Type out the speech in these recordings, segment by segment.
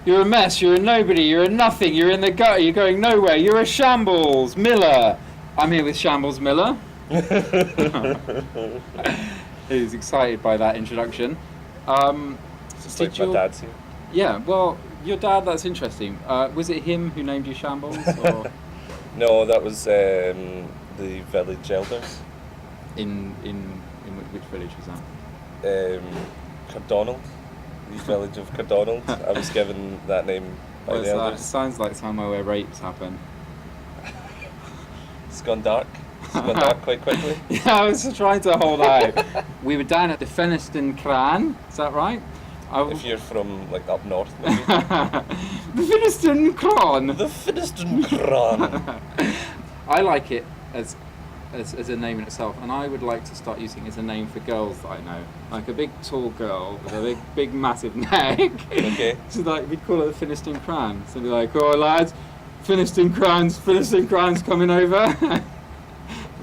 You're a mess, you're a nobody, you're a nothing, you're in the gutter, you're going nowhere, you're a Shambles Miller. I'm here with Shambles Miller. He was excited by that introduction. Just like my dad's here. Yeah, well, your dad, that's interesting. Was it him who named you Shambles? Or No, that was the village elders. in which village was that? Cardonald. The village of Cardonald. I was given that name by the elders. Sounds like somewhere where rapes happen. It's gone dark. It's gone dark quite quickly. Yeah, I was just trying to hold out. We were down at the Feniston Cran, is that right? If you're from like up north, maybe. The Feniston Cran. The Feniston Cran. I like it as a name in itself, and I would like to start using it as a name for girls that I know, like a big tall girl with a big massive neck. Okay. So like we'd call her the Feniston Cran. So be like, oh lads, Feniston Cran's coming over, and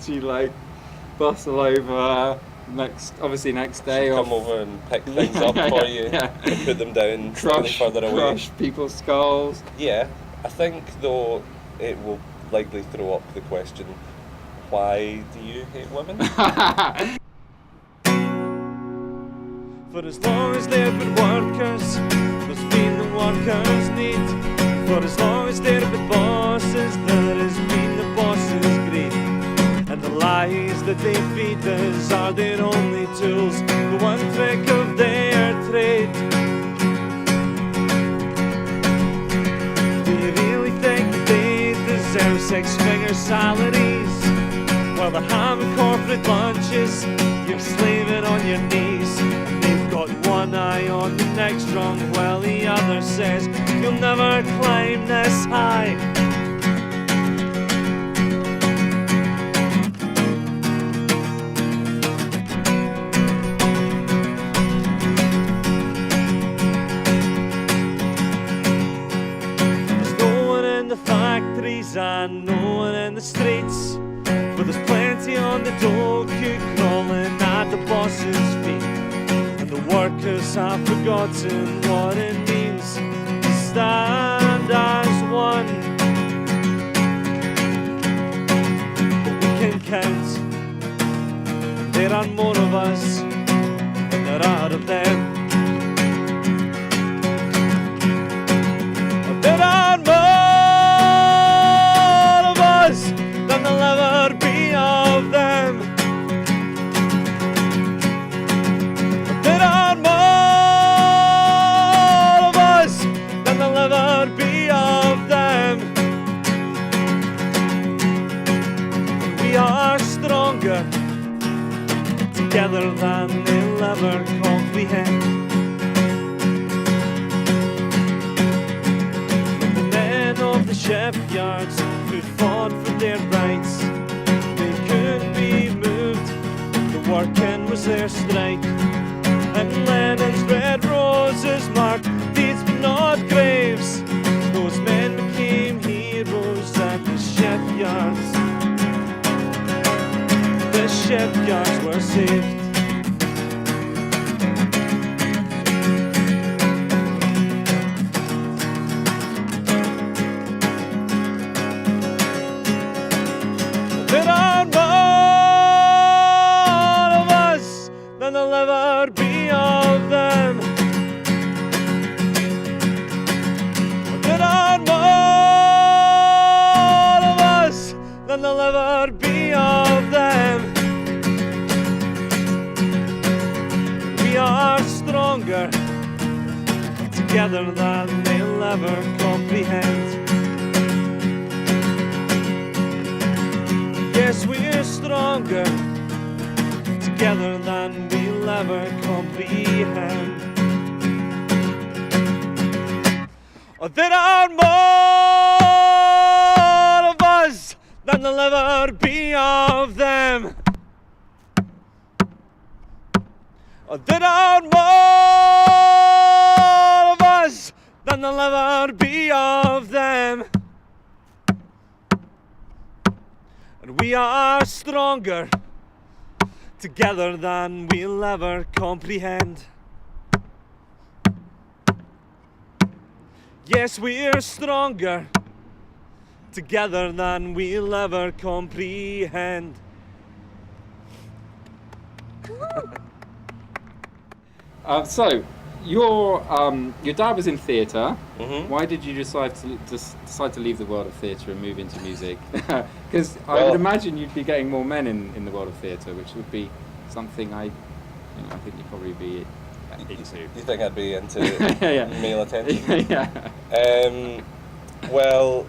she'd like bustle over. Next day, she'd come over and pick things up for you, and put them down slightly further away. Crush people's skulls. Yeah, I think though it will likely throw up the question, why do you hate women? For as long as there have been workers, there's been the workers' need. For as long as there have been bosses, there has been the bosses' greed. And the lies that they feed us are their only tools, the one trick of their trade. Do you really think that they deserve six-figure salaries? While they're having corporate lunches, you're slaving on your knees. And they've got one eye on the next rung, while the other says, you'll never climb this high. There's no one in the factories and no one in the streets, but there's plenty on the dough queue crawling at the boss's feet. And the workers have forgotten what it means to stand as one. But we can count, there are more of us than there are of them. There are more of us than there'll ever be of them. There are more of us than there'll ever be of them. We are stronger together than they'll ever comprehend. Of the shipyards who fought for their rights, they couldn't be moved, the working was their strike. And Lenin's red roses marked deeds but not graves. Those men became heroes at the shipyards. The shipyards were saved. There are more of us than there'll ever be of them. There are more of us than there'll ever be of them. We are stronger together than they'll ever comprehend. Yes, we're stronger together than we'll ever comprehend. Oh, there are more of us than there'll ever be of them. Oh, there are more of us than there'll ever be of them. And we are stronger together than we'll ever comprehend. Yes, we're stronger together than we'll ever comprehend. So, your dad was in theatre. Mhm. Why did you decide to leave the world of theatre and move into music? Because I Well- would imagine you'd be getting more men in the world of theatre, which would be something I think you'd probably be into. You think I'd be into Yeah. male attention? Yeah. Well,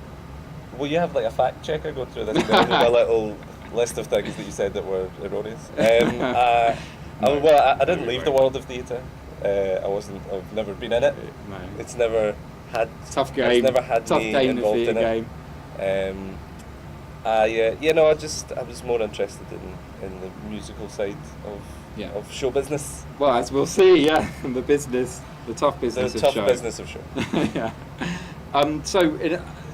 will you have like a fact checker go through this? A little list of things that you said that were erroneous. I didn't leave the world of theatre. I've never been in it. No. It's never had. Tough game. It's never had Tough me game, the involved theatre in game. it. I was more interested in the musical side of show business. Well, as we'll see, yeah, the business, the tough business The of tough show. business of show. Yeah.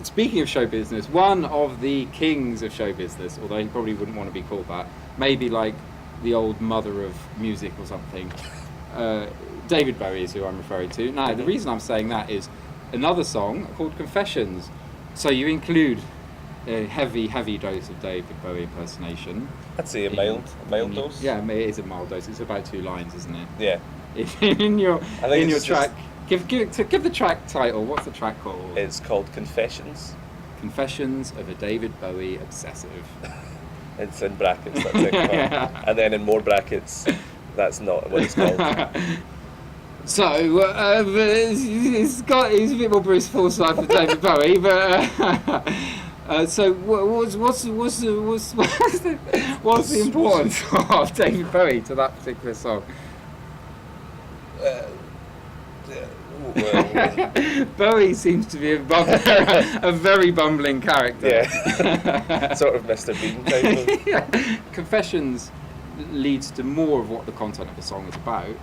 Speaking of show business, one of the kings of show business, although he probably wouldn't want to be called that, maybe like the old mother of music or something, David Bowie is who I'm referring to. Now, the reason I'm saying that is another song called Confessions. So you include a heavy dose of David Bowie impersonation. I'd say a mild dose. Yeah, it is a mild dose. It's about 2 lines, isn't it? Yeah. in your it's track, give the track title. What's the track called? It's called Confessions. Confessions of a David Bowie obsessive. It's in brackets. That's it. Yeah. And then in more brackets, that's not what it's called. So he's a bit more Bruce Forsyth for David Bowie, but so what's the importance of David Bowie to that particular song? Bowie seems to be a very bumbling character. Yeah. Sort of Mr. Bean type of. Yeah. Confessions leads to more of what the content of the song is about.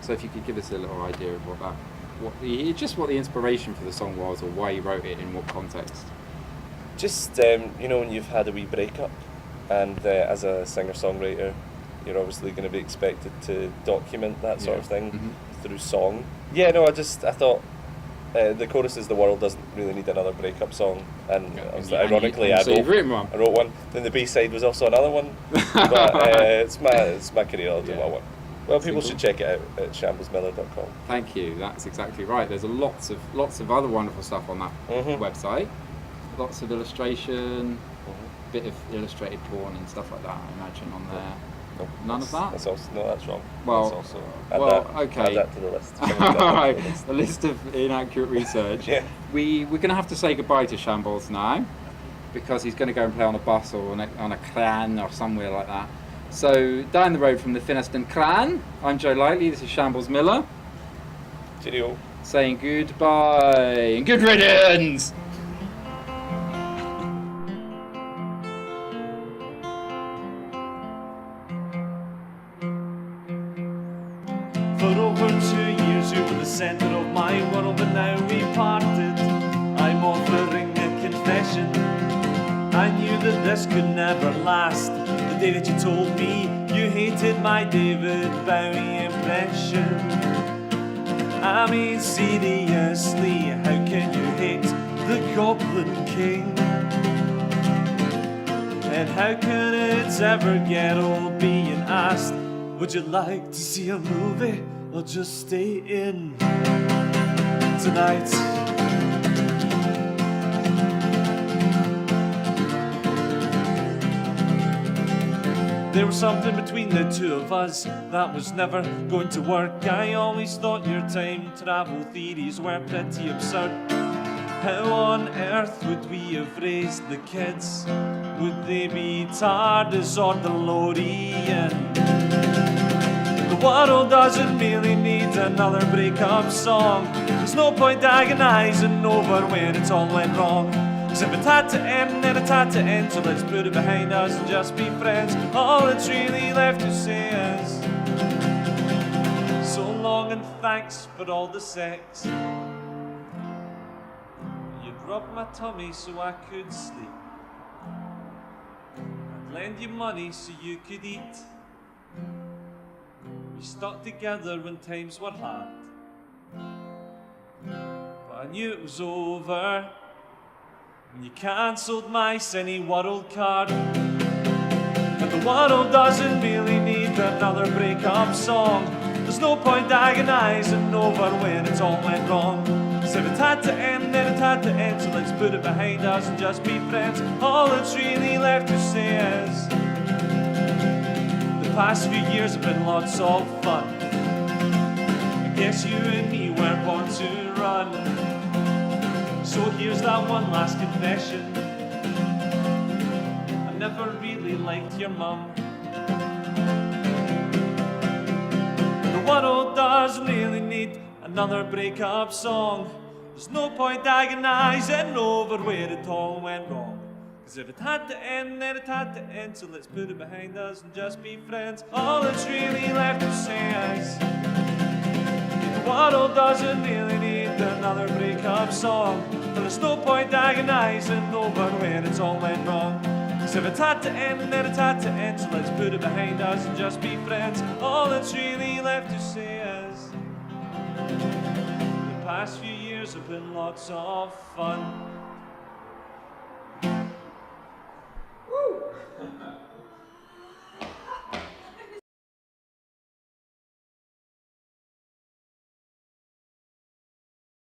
So if you could give us a little idea of what the inspiration for the song was, or why you wrote it, in what context. Just when you've had a wee breakup, and as a singer-songwriter, you're obviously going to be expected to document that sort of thing through song. Yeah, no, I thought the chorus is "The world doesn't really need another breakup song," and ironically, I wrote one. Then the B-side was also another one, but it's my career. I'll do what I want. Well, people should check it out at shamblesmiller.com. Thank you. That's exactly right. There's lots of other wonderful stuff on that website. Lots of illustration, bit of illustrated porn and stuff like that, I imagine, on there. Nope, None of that? That's wrong. Well, that's also, okay. Add that to the list. Alright, a list of inaccurate research. Yeah. We're going to have to say goodbye to Shambles now, because he's going to go and play on a bus or on a clan or somewhere like that. So, down the road from the Finniston clan, I'm Joe Lightly, this is Shambles Miller, Cheerio. saying goodbye and good riddance! For over 2 years you were the centre of my world, but now we parted. I'm offering a confession. I knew that this could never last. The day that you told me you hated my David Bowie impression. I mean, seriously, how can you hate the Goblin King? And how can it ever get old being asked, would you like to see a movie or just stay in tonight? There was something between the two of us that was never going to work. I always thought your time travel theories were pretty absurd. How on earth would we have raised the kids? Would they be TARDIS or DeLorean? The world doesn't really need another breakup song. There's no point agonizing over when it's all went wrong. Cause if it had to end, then it had to end. So let's put it behind us and just be friends. All that's really left to say is so long and thanks for all the sex. You'd rub my tummy so I could sleep. I'd lend you money so you could eat. We stuck together when times were hard, but knew it was over when you cancelled my Cine World card. But the world doesn't really need another breakup song. There's no point agonising over when it all went wrong. So if it had to end, then it had to end. So let's put it behind us and just be friends. All that's really left to say is the past few years have been lots of fun. I guess you and me weren't born to run. So here's that one last confession. I never really liked your mum. The world doesn't really need another breakup song. There's no point agonising over where it all went wrong. Cause if it had to end, then it had to end. So let's put it behind us and just be friends. All that's really left to say is the world doesn't really need another breakup song. But there's no point agonising over where it all went wrong. Cause if it had to end, then it had to end. So let's put it behind us and just be friends. All that's really left to say is the past few years have been lots of fun.